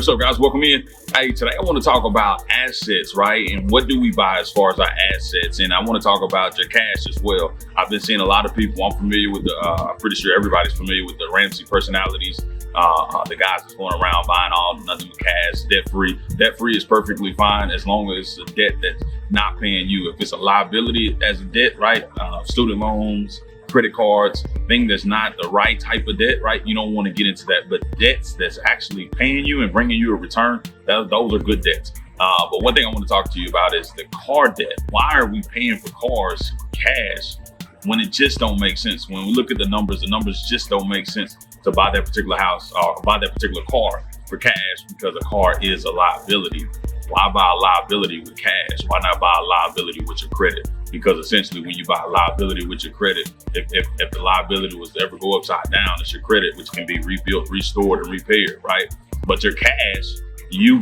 What's up, guys? Welcome in. Hey, today I want to talk about assets, right? And what do we buy as far as our assets? And I want to talk about your cash as well. I've been seeing a lot of people. I'm familiar with I'm pretty sure everybody's familiar with the Ramsey personalities. The guys that's going around buying all nothing but cash, debt free. Debt free is perfectly fine as long as it's a debt that's not paying you. If it's a liability as a debt, right? Student loans, credit cards, thing that's not the right type of debt, right? You don't want to get into that, but debts that's actually paying you and bringing you a return, those are good debts. But one thing I want to talk to you about is the car debt. Why are we paying for cars cash when it just don't make sense? When we look at the numbers just don't make sense to buy that particular house or buy that particular car for cash, because a car is a liability. Why buy a liability with cash? Why not buy a liability with your credit? Because essentially when you buy a liability with your credit, if the liability was to ever go upside down, it's your credit, which can be rebuilt, restored, and repaired, right? But your cash, you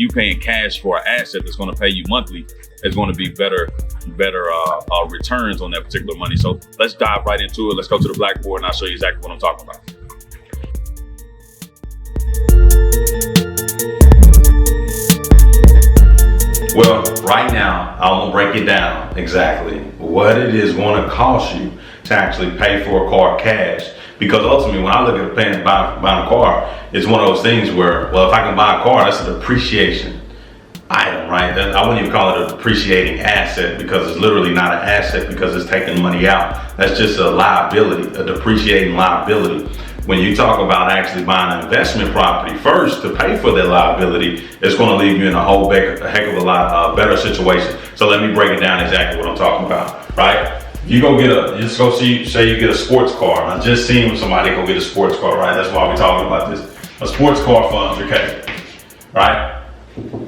paying cash for an asset that's going to pay you monthly is going to be better returns on that particular money. So let's dive right into it. Let's go to the blackboard and I'll show you exactly what I'm talking about. Well, right now, I'm gonna break it down exactly what it is going to cost you to actually pay for a car cash. Because ultimately, when I look at buying a car, it's one of those things where, well, if I can buy a car, that's a depreciation item, right? I wouldn't even call it a depreciating asset, because it's literally not an asset because it's taking money out. That's just a liability, a depreciating liability. When you talk about actually buying an investment property first to pay for that liability, it's going to leave you in a heck of a lot better situation. So let me break it down exactly what I'm talking about, right? You go say you get a sports car. I just seen somebody go get a sports car, right? That's why we're talking about this. A sports car for $100K, right?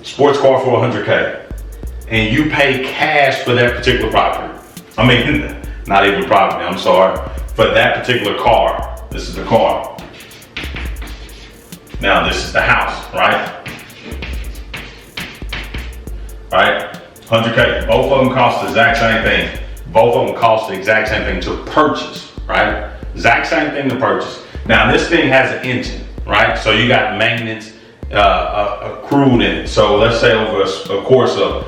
Sports car for $100K. And you pay cash for that particular property. I mean, not even property, I'm sorry. For that particular car. This is the car. Now this is the house, right? Right? 100K. Both of them cost the exact same thing. Both of them cost the exact same thing to purchase, right? Exact same thing to purchase. Now this thing has an engine, right? So you got maintenance accrued in it. So let's say over a course of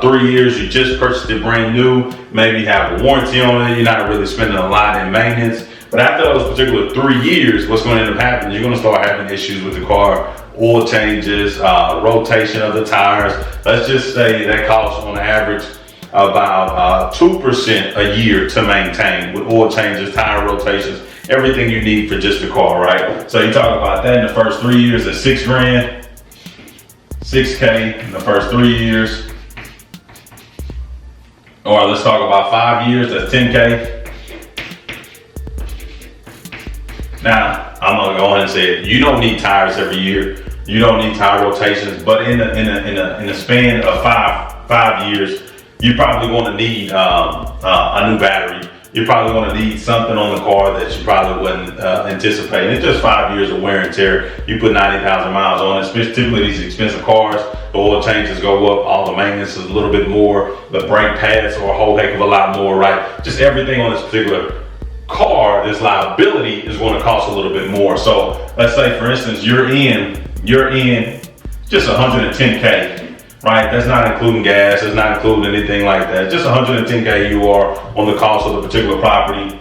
3 years, you just purchased it brand new. Maybe you have a warranty on it. You're not really spending a lot in maintenance. But after those particular 3 years, what's going to end up happening, you're going to start having issues with the car, oil changes, rotation of the tires. Let's just say that costs on average about 2% a year to maintain, with oil changes, tire rotations, everything you need for just the car, right? So you talk about that in the first 3 years, that's $6 grand, $6K in the first 3 years. Or let's talk about 5 years, that's $10K. Now, I'm gonna go ahead and say it. You don't need tires every year. You don't need tire rotations, but in a span of five years, you're probably going to need a new battery. You're probably going to need something on the car that you probably wouldn't anticipate. It's just 5 years of wear and tear. You put 90,000 miles on it. Typically, these expensive cars, the oil changes go up, all the maintenance is a little bit more, the brake pads are a whole heck of a lot more, right? Just everything on this particular car, this liability is going to cost a little bit more. So let's say, for instance, you're in just 110K, right? That's not including gas, that's not including anything like that. Just 110K you are on the cost of the particular property.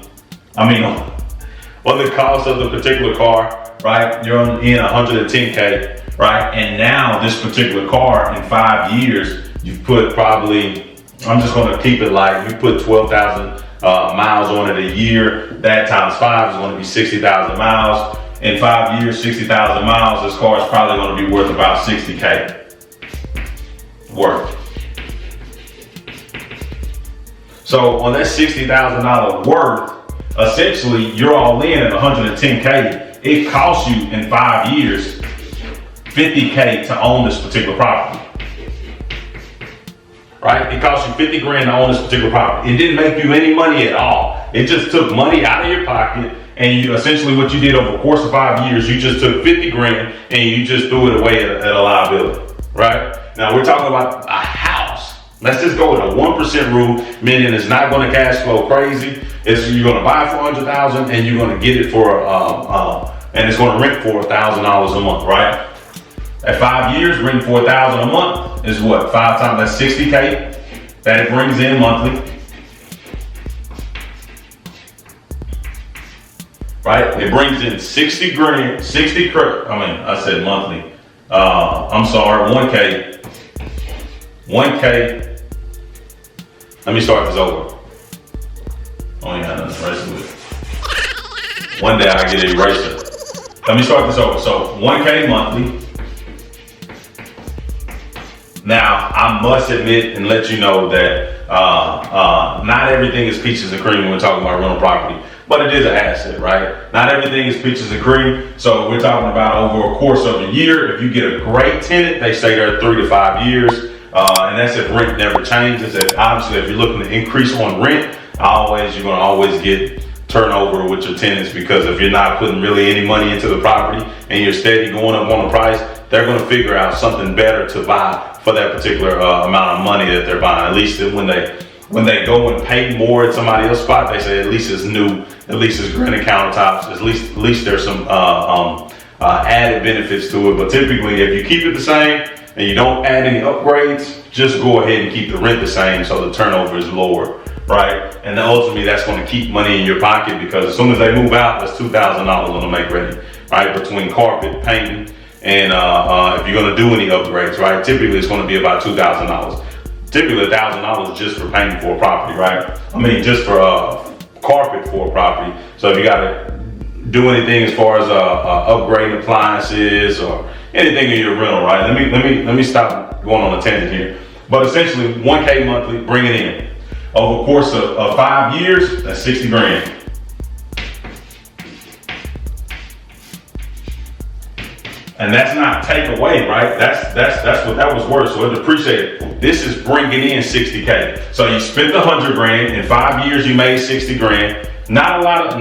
I mean, on the cost of the particular car, right? You're in 110K, right? And now this particular car in 5 years, you've put probably, I'm just going to keep it like, you put 12,000 miles on it a year. That times 5 is going to be 60,000 miles. In 5 years, 60,000 miles, this car is probably going to be worth about 60K worth. So on that $60,000 worth, essentially you're all in at 110K. It costs you in 5 years $50K to own this particular property. Right? It cost you 50 grand to own this particular property. It didn't make you any money at all. It just took money out of your pocket, and you essentially what you did over the course of 5 years, you just took 50 grand and you just threw it away at a liability, right? Now we're talking about a house. Let's just go with a 1% rule, meaning it's not going to cash flow crazy. You're going to buy it for $100,000 and you're going to get it for and it's going to rent for $1,000 a month, right? At 5 years, bring $4,000 a month is what? 5 times, that's $60K that it brings in monthly. Right? It brings in 60 grand, I said monthly. I'm sorry, 1K. 1K. Let me start this over. I ain't got nothing to erase with. One day I get an eraser. Let me start this over. So 1K monthly. Now, I must admit and let you know that not everything is peaches and cream when we're talking about rental property, but it is an asset, right? Not everything is peaches and cream. So we're talking about over a course of a year. If you get a great tenant, they stay there 3 to 5 years. And that's if rent never changes. And obviously, if you're looking to increase on rent, you're gonna always get turnover with your tenants, because if you're not putting really any money into the property and you're steady going up on the price, they're going to figure out something better to buy for that particular amount of money that they're buying. At least when they go and pay more at somebody else's spot, they say at least it's new, at least it's granite countertops, at least there's some added benefits to it. But typically, if you keep it the same and you don't add any upgrades, just go ahead and keep the rent the same so the turnover is lower. Right? And then ultimately that's going to keep money in your pocket, because as soon as they move out, that's $2,000 on the make ready, right? Between carpet, painting, and if you're going to do any upgrades, right? Typically it's going to be about $2,000. Typically $1,000 just for painting for a property, right? I mean, just for carpet for a property. So if you got to do anything as far as upgrading appliances or anything in your rental, right? Let me stop going on a tangent here. But essentially 1K monthly, bring it in. Over the course of 5 years, that's 60 grand. And that's not take away, right? That's what that was worth, so it's appreciated. This is bringing in 60K. So you spent 100 grand, in 5 years you made 60 grand. Not a lot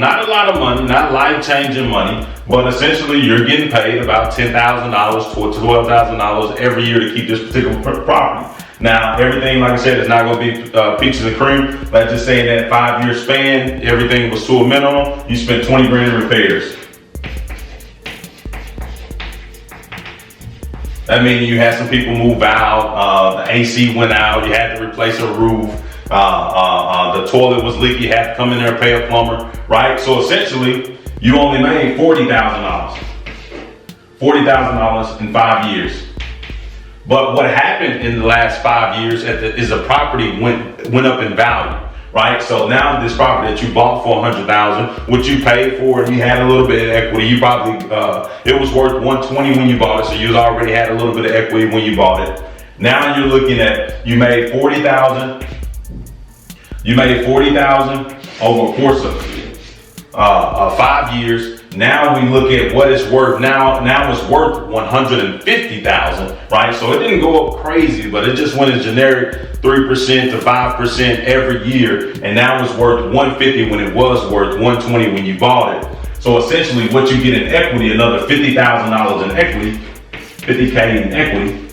of money, not life-changing money, but essentially you're getting paid about $10,000 to $12,000 every year to keep this particular property. Now, everything, like I said, is not going to be peaches and cream. Let's just say in that 5 year span, everything was to a minimum. You spent 20 grand in repairs. That means you had some people move out, the AC went out, you had to replace a roof, the toilet was leaky, you had to come in there and pay a plumber, right? So essentially, you only made $40,000. $40,000 in 5 years. But what happened in the last 5 years is the property went up in value, right? So now this property that you bought for $100,000, what you paid for it, you had a little bit of equity. You probably it was worth $120 when you bought it, so you already had a little bit of equity when you bought it. Now you're looking at you made $40,000. You made $40,000 over a course of 5 years. Now we look at what it's worth now. Now it's worth $150,000, right? So it didn't go up crazy, but it just went a generic 3% to 5% every year, and now it's worth $150 when it was worth $120 when you bought it. So essentially, what you get in equity, another $50,000 in equity, 50K in equity,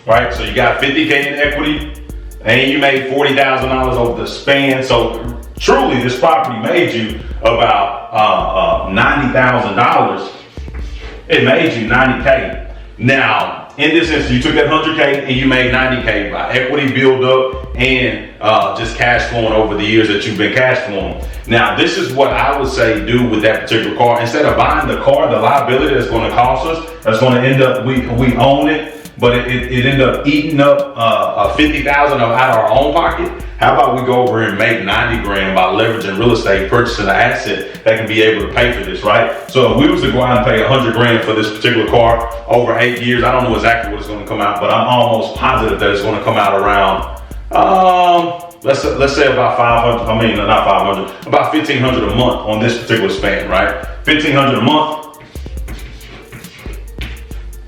right? So you got 50K in equity, and you made $40,000 over the span. So truly, this property made you about $90,000. It made you 90K. Now, in this instance, you took that 100K and you made 90K by equity build up and just cash flowing over the years that you've been cash flowing. Now, this is what I would say do with that particular car. Instead of buying the car, the liability that's going to cost us, that's going to end up, we own it, but it ended up eating up $50,000 out of our own pocket. How about we go over here and make 90 grand by leveraging real estate, purchasing an asset that can be able to pay for this, right? So if we was to go out and pay 100 grand for this particular car over 8 years, I don't know exactly what it's going to come out, but I'm almost positive that it's going to come out around, let's say about 500, I mean, not 500, about 1,500 a month on this particular span, right? 1,500 a month.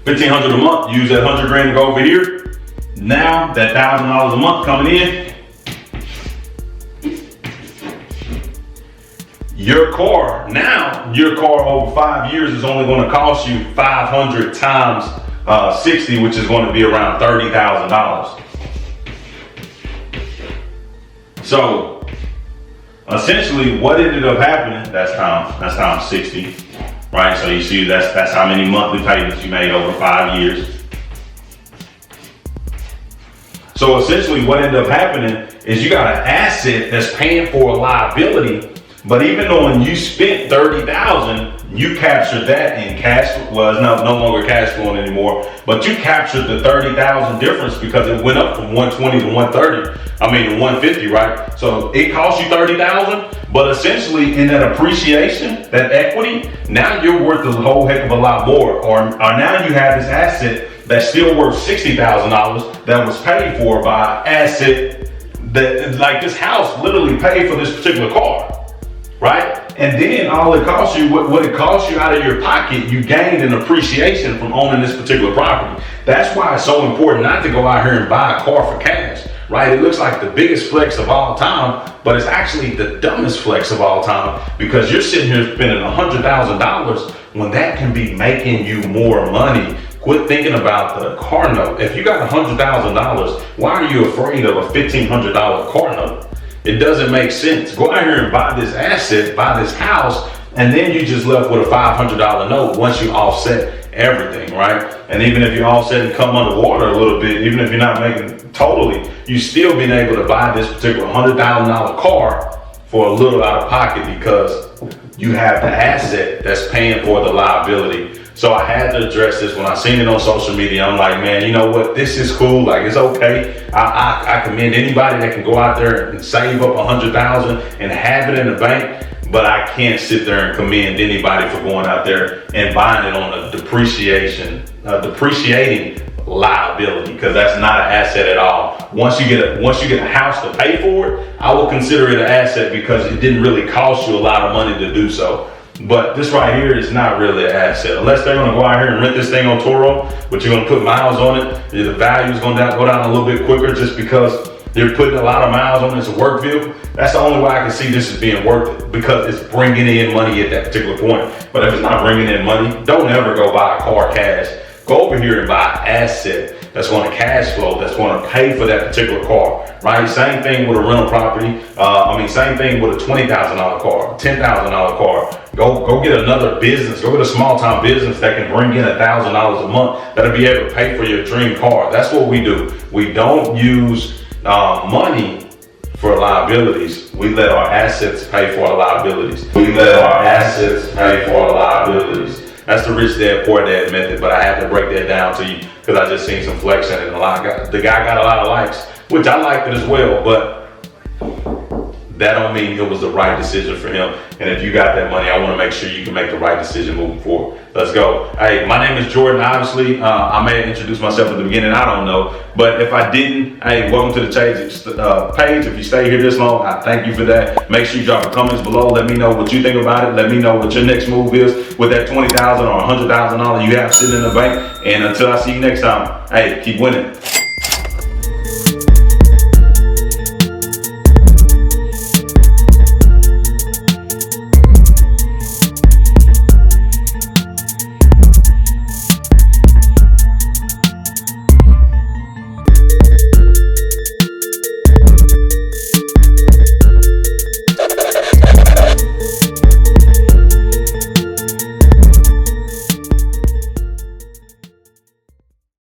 1,500 a month, use that 100 grand to go over here. Now that $1,000 a month coming in, your car over 5 years is only going to cost you 500 times 60, which is going to be around $30,000. So essentially what ended up happening, that's times 60. right? So you see that's how many monthly payments you made over 5 years. So essentially what ended up happening is you got an asset that's paying for a liability, but even though when you spent $30,000, you captured that in cash. Well, it's no longer cash flowing anymore, but you captured the $30,000 difference because it went up from 120 to 130. I mean, to 150, right? So it cost you $30,000, but essentially in that appreciation, that equity, now you're worth a whole heck of a lot more. Or now you have this asset that's still worth $60,000 that was paid for by asset that, like this house literally paid for this particular car, right? And then all it costs you, what it costs you out of your pocket, you gained an appreciation from owning this particular property. That's why it's so important not to go out here and buy a car for cash, right? It looks like the biggest flex of all time, but it's actually the dumbest flex of all time, because you're sitting here spending $100,000 when that can be making you more money. Quit thinking about the car note. If you got $100,000, why are you afraid of a $1,500 car note? It doesn't make sense. Go out here and buy this asset, buy this house, and then you just left with a $500 note once you offset everything, right? And even if you offset and come underwater a little bit, even if you're not making totally, you still been able to buy this particular $100,000 car for a little out of pocket because you have the asset that's paying for the liability. So I had to address this when I seen it on social media. I'm like, man, you know what? This is cool. Like, it's okay. I commend anybody that can go out there and save up $100,000 and have it in the bank. But I can't sit there and commend anybody for going out there and buying it on a depreciating liability, because that's not an asset at all. Once you get a house to pay for it, I will consider it an asset because it didn't really cost you a lot of money to do so. But this right here is not really an asset. Unless they're gonna go out here and rent this thing on Turo, but you're gonna put miles on it, the value is gonna go down a little bit quicker just because they're putting a lot of miles on it. It's a work vehicle. That's the only way I can see this as being worth it, because it's bringing in money at that particular point. But if it's not bringing in money, don't ever go buy a car cash. Go over here and buy an asset that's going to cash flow, that's going to pay for that particular car, right? Same thing with a rental property. Same thing with a $20,000 car, $10,000 car. Go get another business. Go get a small time business that can bring in $1,000 a month that'll be able to pay for your dream car. That's what we do. We don't use money for liabilities. We let our assets pay for our liabilities. That's the rich dad, poor dad method, but I have to break that down to you because I just seen some flexing and the guy got a lot of likes, which I liked it as well, but that don't mean it was the right decision for him. And if you got that money, I want to make sure you can make the right decision moving forward. Let's go. Hey, my name is Jordan. Obviously, I may have introduced myself at the beginning. I don't know. But if I didn't, hey, welcome to the page. If you stay here this long, I thank you for that. Make sure you drop the comments below. Let me know what you think about it. Let me know what your next move is with that $20,000 or $100,000 you have sitting in the bank. And until I see you next time, hey, keep winning.